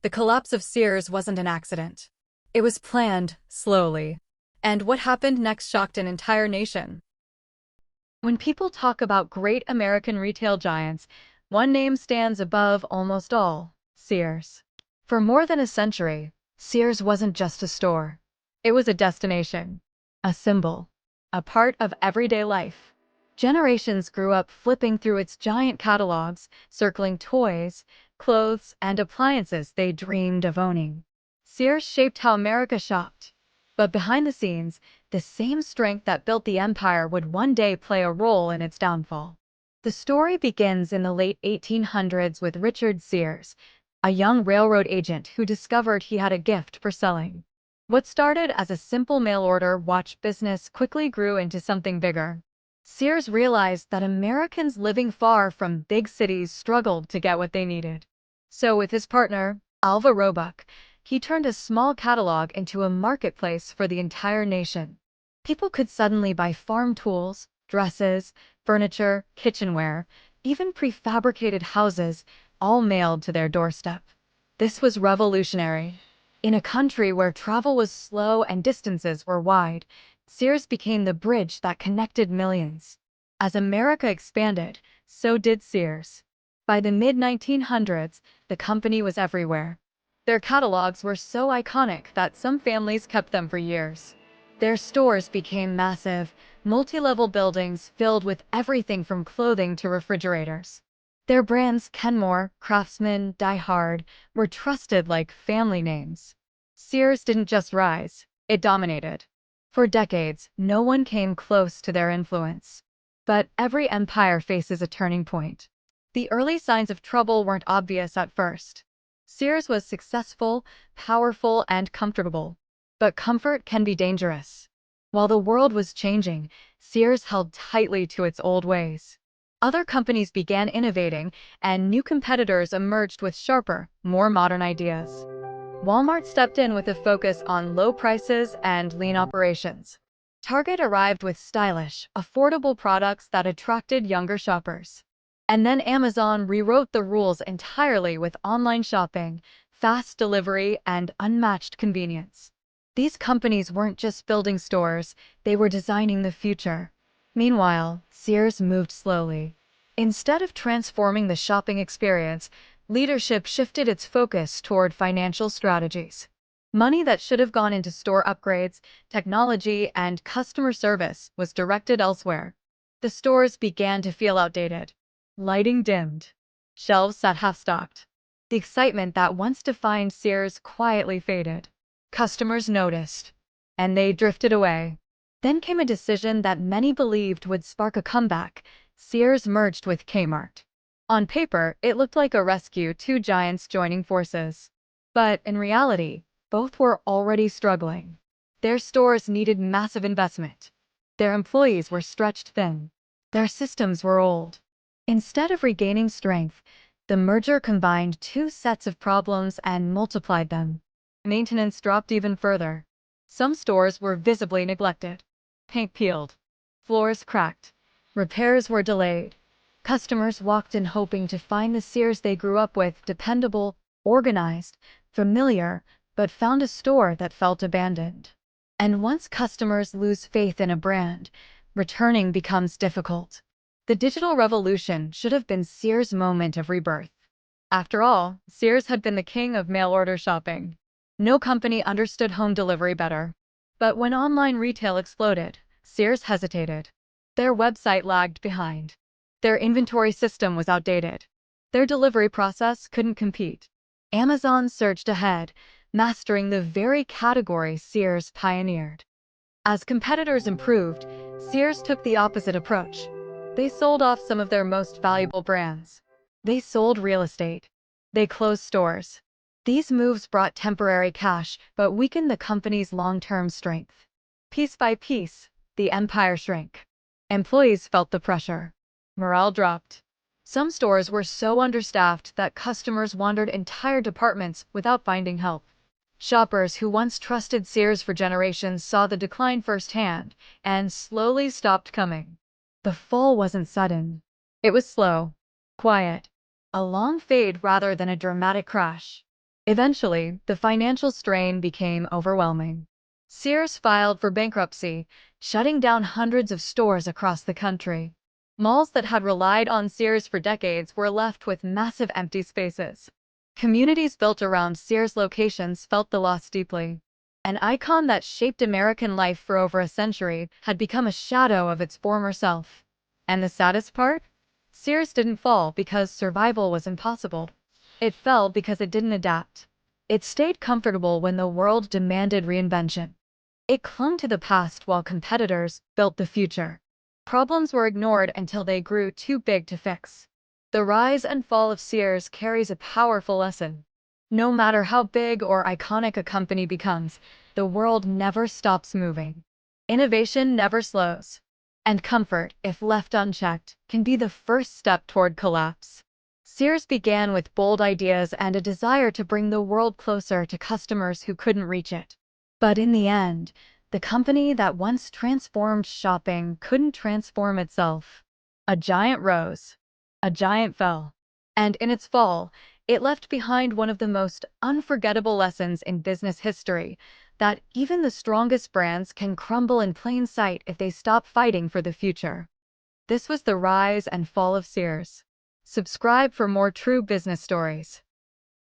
The collapse of Sears wasn't an accident. It was planned, slowly. And what happened next shocked an entire nation. When people talk about great American retail giants, one name stands above almost all: Sears. For more than a century, Sears wasn't just a store. It was a destination, a symbol, a part of everyday life. Generations grew up flipping through its giant catalogs, circling toys, clothes, and appliances they dreamed of owning. Sears shaped how America shopped. But behind the scenes, the same strength that built the empire would one day play a role in its downfall. The story begins in the late 1800s with Richard Sears, a young railroad agent who discovered he had a gift for selling. What started as a simple mail-order watch business quickly grew into something bigger. Sears realized that Americans living far from big cities struggled to get what they needed. So with his partner, Alva Roebuck, he turned a small catalog into a marketplace for the entire nation. People could suddenly buy farm tools, dresses, furniture, kitchenware, even prefabricated houses, all mailed to their doorstep. This was revolutionary. In a country where travel was slow and distances were wide, Sears became the bridge that connected millions. As America expanded, so did Sears. By the mid-1900s, the company was everywhere. Their catalogs were so iconic that some families kept them for years. Their stores became massive, multi-level buildings filled with everything from clothing to refrigerators. Their brands Kenmore, Craftsman, Die Hard were trusted like family names. Sears didn't just rise, it dominated. For decades, no one came close to their influence. But every empire faces a turning point. The early signs of trouble weren't obvious at first. Sears was successful, powerful, and comfortable. But comfort can be dangerous. While the world was changing, Sears held tightly to its old ways. Other companies began innovating, and new competitors emerged with sharper, more modern ideas. Walmart stepped in with a focus on low prices and lean operations. Target arrived with stylish, affordable products that attracted younger shoppers. And then Amazon rewrote the rules entirely with online shopping, fast delivery, and unmatched convenience. These companies weren't just building stores, they were designing the future. Meanwhile, Sears moved slowly. Instead of transforming the shopping experience, leadership shifted its focus toward financial strategies. Money that should have gone into store upgrades, technology, and customer service was directed elsewhere. The stores began to feel outdated. Lighting dimmed. Shelves sat half-stocked. The excitement that once defined Sears quietly faded. Customers noticed, and they drifted away. Then came a decision that many believed would spark a comeback. Sears merged with Kmart. On paper, it looked like a rescue, two giants joining forces. But in reality, both were already struggling. Their stores needed massive investment. Their employees were stretched thin. Their systems were old. Instead of regaining strength, the merger combined two sets of problems and multiplied them. Maintenance dropped even further. Some stores were visibly neglected. Paint peeled. Floors cracked. Repairs were delayed. Customers walked in hoping to find the Sears they grew up with: dependable, organized, familiar, but found a store that felt abandoned. And once customers lose faith in a brand, returning becomes difficult. The digital revolution should have been Sears' moment of rebirth. After all, Sears had been the king of mail-order shopping. No company understood home delivery better. But when online retail exploded, Sears hesitated. Their website lagged behind. Their inventory system was outdated. Their delivery process couldn't compete. Amazon surged ahead, mastering the very category Sears pioneered. As competitors improved, Sears took the opposite approach. They sold off some of their most valuable brands. They sold real estate. They closed stores. These moves brought temporary cash but weakened the company's long-term strength. Piece by piece, the empire shrank. Employees felt the pressure. Morale dropped. Some stores were so understaffed that customers wandered entire departments without finding help. Shoppers who once trusted Sears for generations saw the decline firsthand and slowly stopped coming. The fall wasn't sudden. It was slow, quiet, a long fade rather than a dramatic crash. Eventually, the financial strain became overwhelming. Sears filed for bankruptcy, shutting down hundreds of stores across the country. Malls that had relied on Sears for decades were left with massive empty spaces. Communities built around Sears locations felt the loss deeply. An icon that shaped American life for over a century had become a shadow of its former self. And the saddest part? Sears didn't fall because survival was impossible. It fell because it didn't adapt. It stayed comfortable when the world demanded reinvention. It clung to the past while competitors built the future. Problems were ignored until they grew too big to fix. The rise and fall of Sears carries a powerful lesson. No matter how big or iconic a company becomes, the world never stops moving. Innovation never slows. And comfort, if left unchecked, can be the first step toward collapse. Sears began with bold ideas and a desire to bring the world closer to customers who couldn't reach it. But in the end, the company that once transformed shopping couldn't transform itself. A giant rose. A giant fell. And in its fall, it left behind one of the most unforgettable lessons in business history, that even the strongest brands can crumble in plain sight if they stop fighting for the future. This was the rise and fall of Sears. Subscribe for more true business stories.